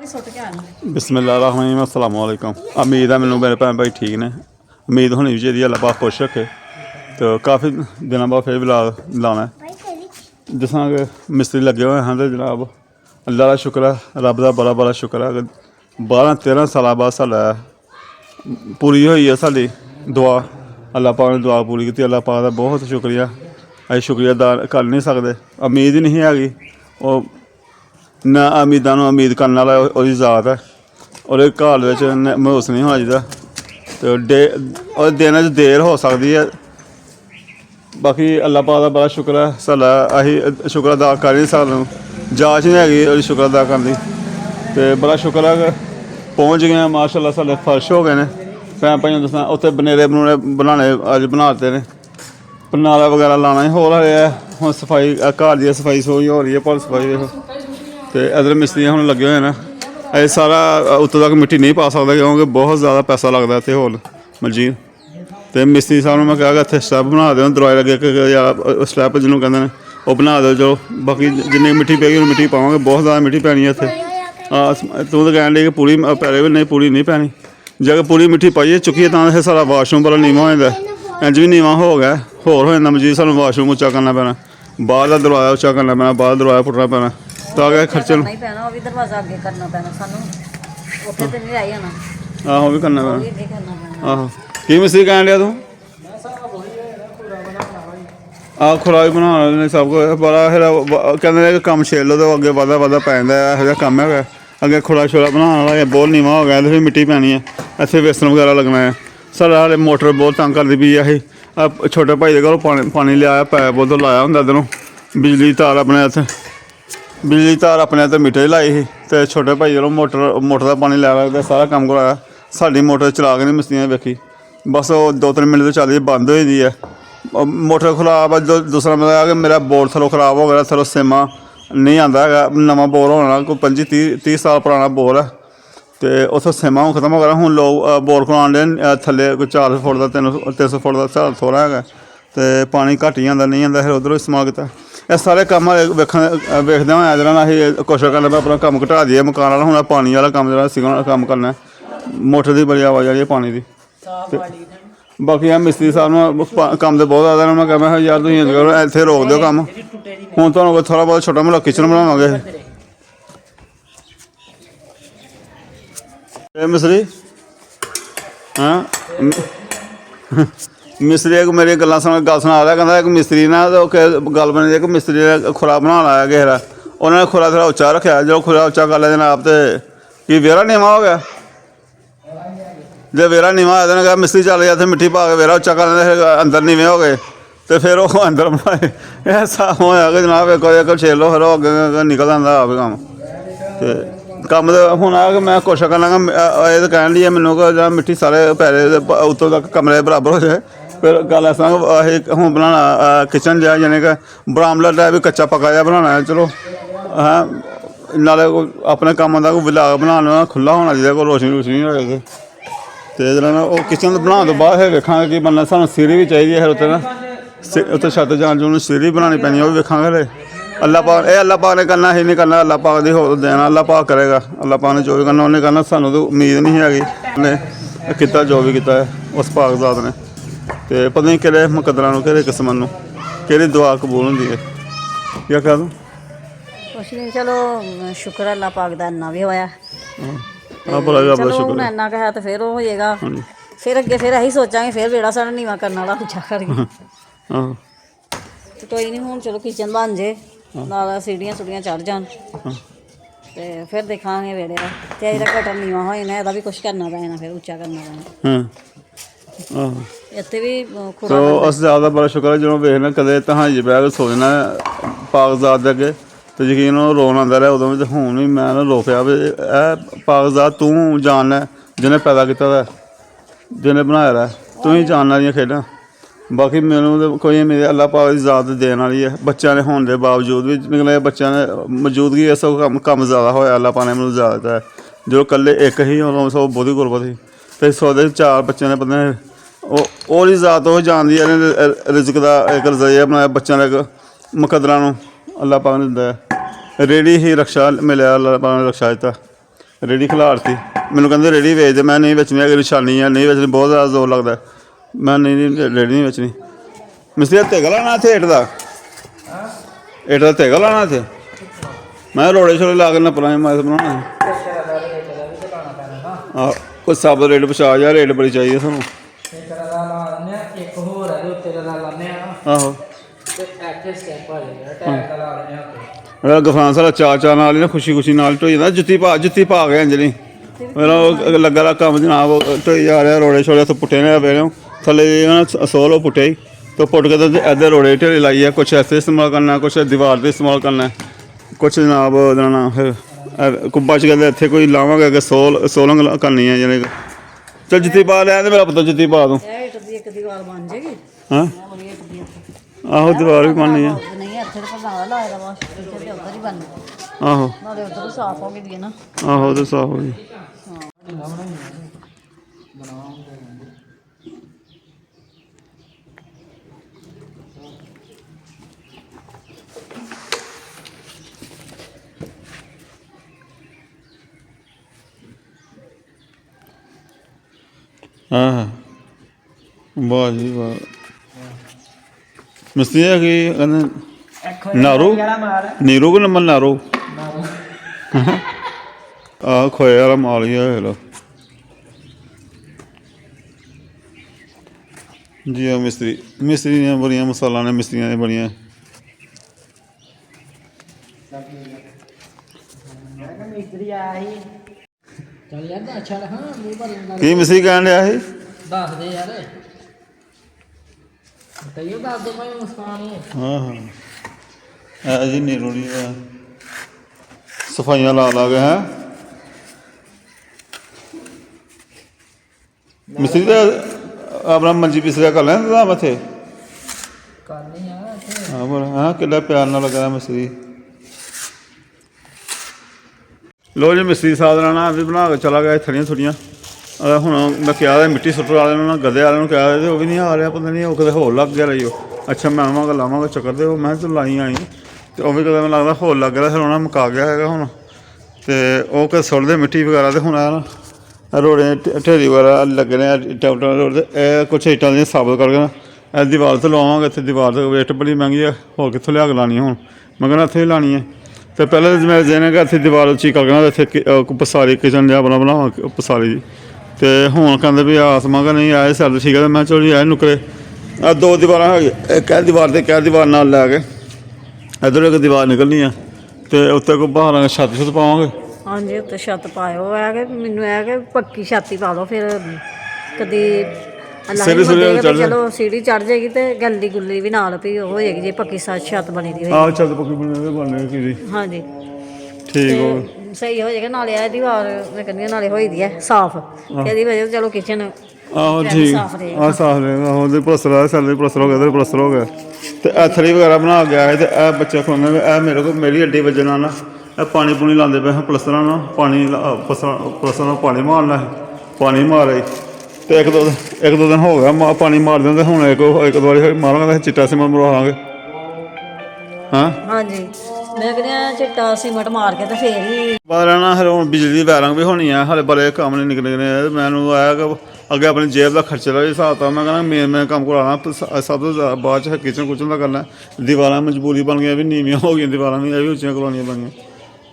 बिस्मिल्लाहिर्रहमानिर्रहीम अस्सलाम वालेकुम। उम्मीद है मैनू मेरे भैन भाई ठीक ने। उम्मीद होनी भी चाहिए अल्लाह पाक खुश रखे। तो काफ़ी दिनों बाद फिर ब्लॉग लाना है जिस तरह कि मिस्त्री लगे हुए हैं तो जनाब अल्लाह का शुक्र है, रब का बड़ा बड़ा शुक्र है। 12-13 साल बाद साढ़ा पूरी हुई है साड़ी दुआ। अल्लाह पाक ने दुआ पूरी की। अल्लाह पाक का बहुत शुक्रिया। अस शुक्रिया अदा कर नहीं सकते। उम्मीद ही नहीं हैगी। वो ना उम्मीदां नूं उम्मीद करने वाला उसकी ज़ात है। और घर महसूस नहीं होना चाहिए। तो देने च देर हो सकती है। बाकी अल्लाह पाक का बड़ा शुक्र है। साढ़ा असीं शुक्र अदा कर नहीं सकते। जाच नहीं हैगी उसदी शुक्र अदा करने की। तो बड़ा शुक्र है कि पहुँच गए हैं माशाअल्लाह। साढ़े फर्श हो गए हैं। भैन भाइयों दसना उत्थे बनेरे बनाने अज बनाते हैं। पनाला वगैरह लाना ही हो रहा है। हुण सफाई घर की सफाई सफूई हो रही है। भुल सफाई देखो। तो इधर मिस्त्री हम लगे हुए हैं। अजे सारा उत्तों तक मिट्टी नहीं पा सकता क्योंकि बहुत ज़्यादा पैसा लगता इतने होल मलजीर। तो मिस्त्री साहब ने मैं कहा कि इतने स्टैप बना दो दरवाजे लगे स्टैप जिन्होंने कहते हैं वो बना दो। चलो बाकी जिन्नी मिट्टी पेगी उन्नी मिट्टी पावांगे। बहुत ज़्यादा मिट्टी पैनी है इतने। तू तो कहन लगी कि पूरी पैरे भी नहीं पूरी नहीं पैनी। जे अगर पूरी मिट्टी पाइए चुक्किए तो फिर सारा वाशरूम बड़ा नीवा हो जाता। इंज भी नीवा हो गया होर हो जाता मजीद। सानू वाशरूम उच्चा करना पैना। बाहर का दरवाजा उच्चा करना पैना। बाहर दरवाजा पुट्टना पैना। ताकि खर्चे आहो भी करना पैना। आहो की मिस्त्री कहन लिया तू आह खुला भी बना सब कुछ बड़ा फिर कहते कम छेल लो तो अगे वादा वादा पै जाता है। यहो कम है अगे खुला शुला बनाने वाला बहुत नीवा हो गया तो फिर मिट्टी पैनी है। इतने बेसन वगैरह लगना है। साढ़ा हाले मोटर बहुत तंग करती पी असी छोटे भाई के घरों पानी लिया पैप उधर लाया होंगे इधरों बिजली तार अपने इत्थे बिजली तार अपने इत्थे मीटर लाई ही। तो छोटे भाई को मोटर का पानी लै के सारा कम कराया। साड़ी मोटर चला के नहीं मिस्त्रियां वेखी बस वो 2-3 मिनट तो चल रही बंद हो जाती है। मोटर खराब है। दूसरा मतलब कि मेरा बोर थलों खराब हो गया। थलों सिमा नहीं आता है। नवा बोर होना कोई 25-30 साल पुराना बोर है। तो उतों सिमा हूँ खत्म हो गया। हूँ लोग बोर करवान दे थले कोई 4 फुट का 300 फुट का झाड़ थोड़ा है। तो पानी घट ही आता नहीं आता फिर उधरों इस्तेमाल किया। ये सारे कम वेखदे होए जरा असीं कोशिश करना अपना कम घटा दिए मकान वाला। हूँ पानी वाला कम जरा कम करना मोटर की बड़ी आवाज़ आ रही है पानी की। बाकी मिस्त्री साहब ने कम तो बहुत ज़्यादा मैं कहा यार तुम इंज करो इतने रोक दो कम। हूँ तो थोड़ा बहुत छोटा मोटा किचन बनावांगे। मिस्त्री हाँ मिस्त्री एक मेरी गल सुना रहा कहता एक मिस्त्री ने तो गल बनी कि मिस्त्री ने खुरा बना आया किसी का उन्होंने खुरा थोड़ा उच्चा रखा। जो खुरा उच्चा कर लिया जनाब तो कि वेरा नीवा हो गया। जो वेरा नीवा होया तो कहा मिस्त्री चल गया इतने मिट्टी पा के वेरा उच्चा कर लें अंदर नीवे हो गए। तो फिर वो अंदर बनाए ऐसा होया कि जनाब एक छेल लो फिर अगे निकल आता आप कम। तो कम तो हूँ आ कि मैं कोशिश करना ये तो कहन लिया मैनू कि मिट्टी सारे पैरे उत्तों तक कमरे बराबर हो जाए। फिर गल इस तरह हूँ बनाना किचन जहा यानी कि बरामला टाइप भी कच्चा पक्का जहा बनाना है। चलो हैं नाले अपने कम का कोई विलाग बनाना खुला होना चाहिए कोई रोशनी रोशनी हो जाए। तो जरा वो किचन बनाने तो बाद फिर वेखा कि बनना सानू सीढ़ी भी चाहिए। फिर उत्ते ना उत्ते छत जान जून सीढ़ी बनानी पैनी वो भी वेखा। अल्लाह पाक अल्लाह पाक ने करना ही नहीं करना। अल्लाह पाक दी हो देना अल्लाह पाक करेगा। अल्लाह पाक ने जो भी करना उन्हें करना। सानू तो उम्मीद नहीं हैगी उन्हें किता जो भी किया है उस पाक ज़ात ने। तो पता नहीं कि मुकद्दरां नूं कि किस्मत नूं कि दुआ कबूल होंदी है। क्या कह दूँ कुछ नहीं चलो शुक्र अल्लाह पाक दा इन्ना भी होया। चलो हूँ इन्ना कहा तो फिर हो जाएगा। फिर अगे फिर अही सोचांगे फिर बेड़ा साढ़ा नीवा करने वाला उच्चा करके। तो कोई नहीं हूँ चलो किचन बन जे नाल सीढ़ियाँ सूढ़ियाँ चढ़ जान तो फिर देखांगे वेड़े का। तो अजें घटा नीवा हो जाना एदा भी कुछ करना पैना फिर उच्चा करना पैना। इत्थे भी तो अस ज़्यादा बड़ा शुक्र है जो वेखना कदे तहाई बह के सोचना पाकज़ात दे अगे तो यकीन रोन आंदा रहा उदों भी। तो हूँ भी मैं रोकया भी पाकज़ात तू जानना जिन्हें पैदा किया जिन्हें बनाया तू ही जानना दियां खेडां। बाकी मैनू तो कोई मेरे अल्लाह पाक की ज़ात देने वाली है। बच्चों ने होने के बावजूद भी निकले बच्चों ने मौजूदगी इस कम ज़्यादा होया अल्लाह पाक ने मैनू ज़्यादा है। जो कल्ले एक ही उदों सौ बहुती गुरबत ही। तो सौदे 4 बच्चों ने पता और ज़ात वो जानती है रिजक का एक रजाइया बनाया बच्चों ने मुकद्दरां नूं अल्लाह पाक ने दिंदा है। रेड़ी ही रक्षा मिले अल्लाह पाक ने रक्षा दिता। ਰੇਹੜੀ ਖਿਲਾਰਤੀ। ਮੈਨੂੰ ਕਹਿੰਦੇ ਰੇਹੜੀ ਵੇਚ ਦੇ, ਮੈਂ ਨਹੀਂ ਵੇਚਣੀ, ਅਗਰ ਨਿਸ਼ਾਨੀ ਆ ਨਹੀਂ ਵੇਚਣੀ, ਬਹੁਤ ਜ਼ਿਆਦਾ ਜ਼ੋਰ ਲੱਗਦਾ। ਮੈਂ ਨਹੀਂ ਰੇਹੜੀ ਨਹੀਂ ਵੇਚਣੀ। ਮਿਸਤਰੀ ਧੇਗਾ ਲਾਉਣਾ ਇੱਥੇ ਇੱਟ ਦਾ ਧੇਗਾ ਲਾਉਣਾ ਇੱਥੇ। ਮੈਂ ਰੋੜੇ ਛੋੜੇ ਲਾ ਕੇ ਨੱਪਣਾ ਮੈਂ ਬਣਾਉਣਾ। ਆਹ ਕੋਈ ਸਭ ਰੇਟ ਪਹੁੰਚਾ ਜਾ, ਰੇਟ ਬੜੀ ਚਾਹੀਦੀ ਸਾਨੂੰ। ਆਹੋ ਗਫਾਨ ਸਾਰਾ ਚਾਅ ਨਾਲ ਹੀ ਨਾ ਖੁਸ਼ੀ ਨਾਲ ਢੋਈ ਜਾਂਦਾ। ਜੁੱਤੀ ਪਾ ਕੇ ਅੰਜਲੀ ਮੇਰਾ ਉਹ ਲੱਗਾ ਦਾ ਕੰਮ ਜਨਾਬ ਢੋਈ ਜਾ ਰਿਹਾ। ਰੋੜੇ ਛੋੜੇ ਉੱਥੇ ਪੁੱਟੇ ਨੇ ਪਏ ਨੇ ਥੱਲੇ ਸੋਲ ਉਹ ਪੁੱਟਿਆ ਹੀ तो पुट के तो इधर रोड़े ढेरी लाई है। कुछ ऐसे इस्तेमाल करना, कुछ दीवार से इस्तेमाल करना, कुछ जनाब देना फिर कुब्बा च कहते इतने कोई लावांगे अगर सोलंग करनी है यानी। चल जुत्ती पा लिया मेरा पुत्र, जुत्ती पा दूँ। हाँ आहो दीवार भी बननी है। आहो आहो तो साफ हो गई। हाँ वाह जी वाह। मिस्त्री है कि नारो नीरो को नंबर नारो खोए वाला माल ही है लो जी। हाँ मिस्त्री ने बड़िया मसाला ने मिस्त्रियाँ ने बड़िया की मिस्त्री कहन लिया है हाँ हाँ है जी नीरो सफाइयाँ ला के हैं। मिस्त्री तो अपना मंजी पिसलिया कर लें तो इतने हाँ कि प्यार ना लगा मिस्त्री। लो जी मिस्त्री साहब ना भी बना के चला गया थड़ियाँ थुड़ियाँ। हूँ मैं क्या मिट्टी सुट्ट वाले गधे वाले कहा तो वह भी नहीं आ रहा, पता नहीं वो कदे होर लग गया रही। अच्छा मैं आवागा लावागा चक्कर दे मैं तू लाई आई तो वह भी कदे मैं लगता होर लग गया, फिर उन्हें मुका गया है हूँ तो वह कद सुटते मिट्टी वगैरह तो हूँ रोड़े ढेरी वगैरह लगे ने इट्टा उट्टा रोड कुछ इट्टां दियां साबत करके ना दीवार तो लवावांगे। इत्थे दीवार तो इट्ट बड़ी मैंहगी है, होर कित्थों लिया के लानी हूँ मैं कहना इत्थे भी लानी है। तो पहले मैं देने कि इत्थे दीवार उच्ची करके ना इत्थे पसारी किचन जहा अपना बनावां पसारी जी। तो हूँ कहते भी आसमा कि नहीं आए सैल ठीक है। मैं चलो जी आए नुकरे दो दीवार है, एक दीवार से एक दीवार नाल लैके इधर एक दीवार निकलनी है तो उत्ते को बाहर छत छुत पावांगे। हाँ जी उत्ते छत पाओ है कि मैनू है कि पक्की छत ही पा दो फिर कदी चलो सीढ़ी चढ़ जाएगी तो गली गुली भी नाल भी हो जाएगी जी पक्की छत बनी दी हाँ छत पक्की बनी। हाँ जी ठीक हो सही हो जाएगा। नाले है दीवार मैं कहनी नाले होई दी है साफ एदी वजह चलो किचन आहो ठीक हाँ साफ रहेगा। आहो प्लस्तर है सैलरी प्लस्तर हो गया, इधर प्लस्तर हो गया तो एथरी वगैरह बना गया है। तो यह बच्चे खोने मेरे को मेरी अड्डी वजन ना पानी पूनी लाते पे प्लस्तर ना पानी प्लस्तर पानी मारना है, पानी मार आई तो एक दो दिन हो गया पानी मार दें। हूँ एक दो बार मारांगे चिट्टा सीमेंट मरवाएंगे। हाँ हाँ जी मैं कहते चिट्टा सीमेंट मार के तो फिर ही रहना। फिर हूँ बिजली की वायरिंग भी होनी है, हाले बड़े काम नहीं निकले मैनू आया कि अगे अपनी जेब का खर्चे का भी हिसाब था। मैं कहना मेन काम कराना सब तो बाद किचन कुचन का करना। दीवार मजबूरी बन गई भी नीवियाँ हो गई, दीवार भी भी उच्चियाँ करवानियां बन गई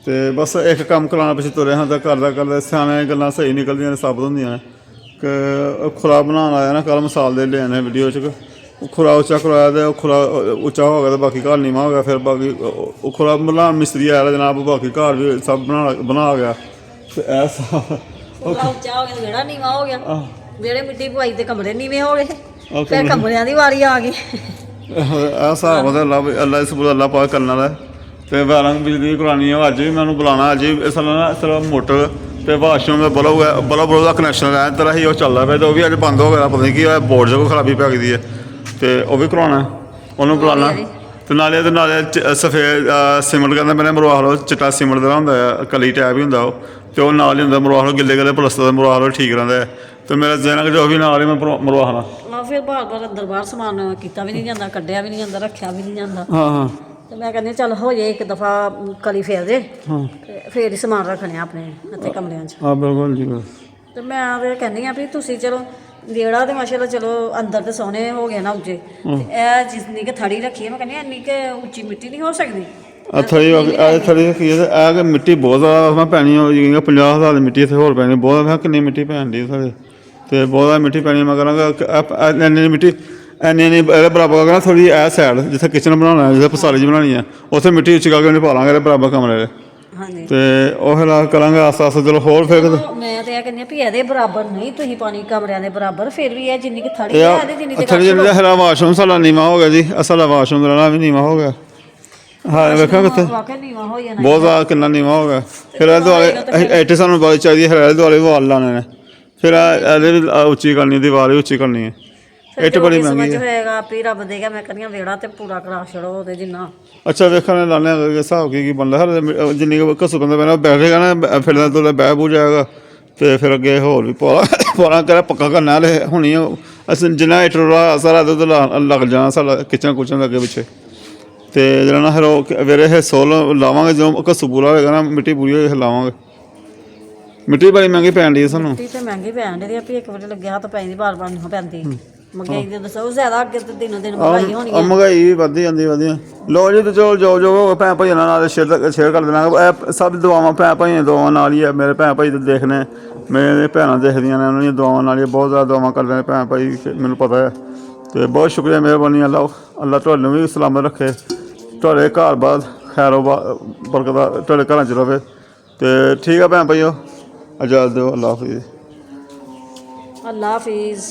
तो बस एक काम कराना पिछले तुरे हाँ तो करते स्याने गल्लां सही निकलदियां साबत होंदियां ने। खुरा बनाना आया ना कल मिसाल दे ले आने वीडियो च खुरा उच्चा करवाया तो खुरा उच्चा हो गया तो बाकी घर नीवा हो गया। फिर बाकी खुरा बनान मिस्त्री आया जनाब बाकी घर भी सब बना गया तो ऐसा उच्चा हो गया बेड़ा नीवा हो गया, बेड़े मिट्टी पवाई ते कमरे नीवे हो गए, फिर कमरियां दी वारी आ गई। ऐसा अल्लाह इस अल्लाह पाक करने वाला तो वायरिंग बिजली करानी है। अज्ज भी मैंने बुलाना, अज्ज भी इस मोटर तो वाशरूम का बल्ब का कनैक्शन लैन तरह ही चलता पे तो वह भी अज बंद हो गया। पता नहीं कि बोर्ड जो खराबी पै गई है तो वह भी करवाना उन्होंने बुलाना तो नाले सफेद सीमेंट कहते मैंने मरवा लो चिट्टा सीमेंट का होंगे कली टैप ही होंगे तो वह नाल ही होंगे मरवा लो गिले गिले प्लस्तर मरवा लो ठीक रहता है। तो मेरा देना कि जो भी नाल ही मैं मरवाना फिर बार बार अंदर बाहर समान किया भी नहीं जाता, कढ़िया भी नहीं जाता, रखा भी नहीं जाता। हाँ हाँ ਤੇ ਮੈਂ ਕਹਿੰਦੀ ਚੱਲ ਹੋ ਜੇ ਇੱਕ ਦਫਾ ਕਲੀ ਫੇਰ ਜੇ ਹਾਂ ਤੇ ਫੇਰ ਹੀ ਸਮਾਨ ਰੱਖਣੇ ਆ ਆਪਣੇ ਇੱਥੇ ਕਮਰਿਆਂ 'ਚ। ਹਾਂ ਬਿਲਕੁਲ ਜੀ ਬਿਲਕੁਲ। ਤੇ ਮੈਂ ਤੇ ਕਹਿੰਦੀ ਆ ਵੀ ਤੁਸੀਂ ਚਲੋ ਜਿਹੜਾ ਤੇ ਮਾਸ਼ਾਅੱਲਾ ਚਲੋ ਅੰਦਰ ਤੇ ਸੋਹਣੇ ਹੋ ਗਏ ਨਾ ਉੱਚੇ, ਤੇ ਇਹ ਜਿੰਨੀ ਕਿ ਥੜੀ ਰੱਖੀ ਹੈ ਮੈਂ ਕਹਿੰਦੀ ਇੰਨੀ ਕਿ ਉੱਚੀ ਮਿੱਟੀ ਨਹੀਂ ਹੋ ਸਕਦੀ। ਥੜੀ ਕੀ ਹੈ ਆ ਕਿ ਮਿੱਟੀ ਬਹੁਤ ਜ਼ਿਆਦਾ ਮੈਂ ਪੈਣੀ ਹੋ ਜੀ 50,000 ਦੀ ਮਿੱਟੀ ਇੱਥੇ ਹੋਰ ਪੈਣੀ ਬਹੁਤ। ਮੈਂ ਕਿੰਨੀ ਮਿੱਟੀ ਪੈਣ ਦੀ ਸਾਡੇ ਤੇ ਬਹੁਤ ਜ਼ਿਆਦਾ ਮਿੱਟੀ ਪੈਣੀ। ਮੈਂ ਕਰਾਂਗਾ ਇੰਨੀ ਮਿੱਟੀ ਇੰਨੀ ਇਹਦੇ ਬਰਾਬਰ ਕਰਾਂ ਥੋੜੀ ਇਹ ਸਾਈਡ ਜਿੱਥੇ ਕਿਚਨ ਬਣਾਉਣਾ ਜਿੱਥੇ ਪਸਾਰੀ ਜਿਹੀ ਬਣਾਉਣੀ ਆ ਉੱਥੇ ਮਿੱਟੀ ਉੱਚੀ ਕਰਕੇ ਉਹਨੇ ਪਾ ਲਾਂਗੇ ਇਹਦੇ ਬਰਾਬਰ ਕਮਰੇ ਦੇ। ਹਾਂਜੀ ਤੇ ਉਹ ਫਿਰ ਕਰਾਂਗੇ ਆਸਤਾ ਆਸਤਾ ਚਲੋ ਹੋਰ ਫਿਰ ਮੈਂ ਤੇ ਇਹ ਕਹਿੰਦੀ ਆ ਵੀ ਇਹਦੇ ਬਰਾਬਰ ਨਹੀਂ ਤੁਸੀਂ ਪਾਣੀ ਕਮਰਿਆਂ ਦੇ ਬਰਾਬਰ, ਫਿਰ ਵੀ ਇਹ ਜਿੰਨੀ ਕਿ ਥੜੀ ਹੈ ਇਹਦੇ ਜਿੰਨੀ ਤੇ ਥੜੀ ਜਿਹੀ ਹਰਾ ਵਾਸ਼ਰੂਮ ਸਾਡਾ ਨੀਵਾਂ ਹੋ ਗਿਆ ਜੀ। ਸਾਡਾ ਵਾਸ਼ਰੂਮ ਦਾ ਵੀ ਨੀਵਾਂ ਹੋ ਗਿਆ। ਹਾਂ ਵੇਖਾਂ ਕਿੱਥੇ ਵਾਕਿਆ ਨੀਵਾਂ ਹੋ ਜਾਣਾ ਬਹੁਤ ਜ਼ਿਆਦਾ ਕਿੰਨਾ ਨੀਵਾਂ ਹੋ ਗਿਆ। ਫਿਰ ਇਹ ਦੁਆਲੇ ਇੱਥੇ ਸਾਨੂੰ ਬਹੁਤ ਚਾਹੀਦੀ ਹੈ ਇਹਦੇ ਦੁਆਲੇ ਵਾਲ ਲਾਉਣੇ ਨੇ। ਫਿਰ ਇਹਦੇ ਵੀ ਉੱਚੀ ਕਰਨੀ ਦੀਵਾਰ ਵੀ ਉੱਚੀ ਕਰਨੀ ਹੈ। ਇੱਟ ਬੜੀ ਮਹਿੰਗੀ ਹੈ। ਹੋਏਗਾ ਆਪੇ ਰੱਬ ਦੇਗਾ। ਮੈਂ ਕਹਿੰਦੀ ਵਿਹੜਾ ਤੇ ਪੂਰਾ ਕਰਾ ਛੜੋ ਉਹਦੇ ਜਿੰਨਾ। ਅੱਛਾ ਵੇਖਣ ਲਾਣੇ ਹਿਸਾਬ ਕੀ ਬਣਦਾ ਹਰ ਜਿੰਨੀ ਘਸੂ ਬੰਦਾ ਪੈਣਾ ਬੈਠੇਗਾ ਨਾ ਫਿਰਦਾ ਤੁਰਦਾ ਬਹਿ ਬੂ ਜਾਏਗਾ। ਤੇ ਫਿਰ ਅੱਗੇ ਹੋਰ ਵੀ ਪੌੜਾ ਕਰਾ ਪੱਕਾ ਕਰਨਾ ਹਲੇ ਹੁਣੀ ਅਸੀਂ ਜਿੰਨਾ ਇੱਟ ਰੋੜਾ ਸਾਰਾ ਦੁੱਧ ਲੱਗ ਜਾਣਾ ਸਾਡਾ ਕਿਚਨ ਕੁਚਨ ਦੇ ਅੱਗੇ ਪਿੱਛੇ। ਤੇ ਜਿਹੜਾ ਨਾ ਫਿਰ ਉਹ ਵੀਰੇ ਇਹ ਸੋਲ ਲਾਵਾਂਗੇ ਜਦੋਂ ਘਸੂ ਪੂਰਾ ਹੋਏਗਾ ਨਾ ਮਿੱਟੀ ਪੂਰੀ ਹੋਏਗੀ ਲਾਵਾਂਗੇ। ਮਿੱਟੀ ਬੜੀ ਮਹਿੰਗੀ ਪੈਣ ਦੀ ਸਾਨੂੰ। ਮਿੱਟੀ ਤੇ ਮਹਿੰਗੀ ਪੈਣ ਦੀ ਆ ਵੀ ਇੱਕ ਵਾਰੀ ਲੱਗਿਆ ਹੱਥ ਪੈਂਦੀ ਬਾਰ ਬਾਰ ਨਹੀਂ ਪੈਂਦੀ। ਮਹਿੰਗਾਈ ਦੇ ਦੱਸੋ ਜ਼ਿਆਦਾ ਅੱਗੇ ਤੇ ਦਿਨੋਂ ਦਿਨ ਮਹਿੰਗਾਈ ਹੋਣੀ ਹੈ। ਮਹਿੰਗਾਈ ਵੀ ਵੱਧਦੀ ਜਾਂਦੀ ਵਧੀਆ। ਲੋ ਜੀ ਤੇ ਚਲੋ ਜੋ ਭੈਣ ਭਾਈਆਂ ਨਾਲ ਸ਼ੇਅਰ ਕਰ ਦੇਣਾ। ਇਹ ਸਭ ਦੁਆਵਾਂ ਭੈਣ ਭਾਈਆਂ ਦੁਆਵਾਂ ਨਾਲ ਹੀ ਹੈ। ਮੇਰੇ ਭੈਣ ਭਾਈ ਦੇਖਣੇ ਮੇਰੇ ਭੈਣਾਂ ਦੇਖਦੀਆਂ ਨੇ ਉਹਨਾਂ ਦੀਆਂ ਦੁਆਵਾਂ ਨਾਲ ਹੀ ਬਹੁਤ ਜ਼ਿਆਦਾ ਦੁਆਵਾਂ ਕਰਦੇ ਨੇ ਭੈਣ ਭਾਈ ਮੈਨੂੰ ਪਤਾ ਹੈ। ਤੇ ਬਹੁਤ ਸ਼ੁਕਰੀਆ ਮਿਹਰਬਾਨੀ ਅੱਲਾ ਤੁਹਾਨੂੰ ਵੀ ਸਲਾਮਤ ਰੱਖੇ। ਤੁਹਾਡੇ ਘਰ ਬਾਰ ਖੈਰੋ ਬਰਕਤ ਤੁਹਾਡੇ ਘਰਾਂ 'ਚ ਰਵੇ। ਤੇ ਠੀਕ ਆ ਭੈਣ ਭਾਈਓ ਇਜਾਜ਼ਤ ਦਿਓ। ਅੱਲਾ ਹਾਫਿਜ਼। ਅੱਲਾ ਹਾਫਿਜ਼।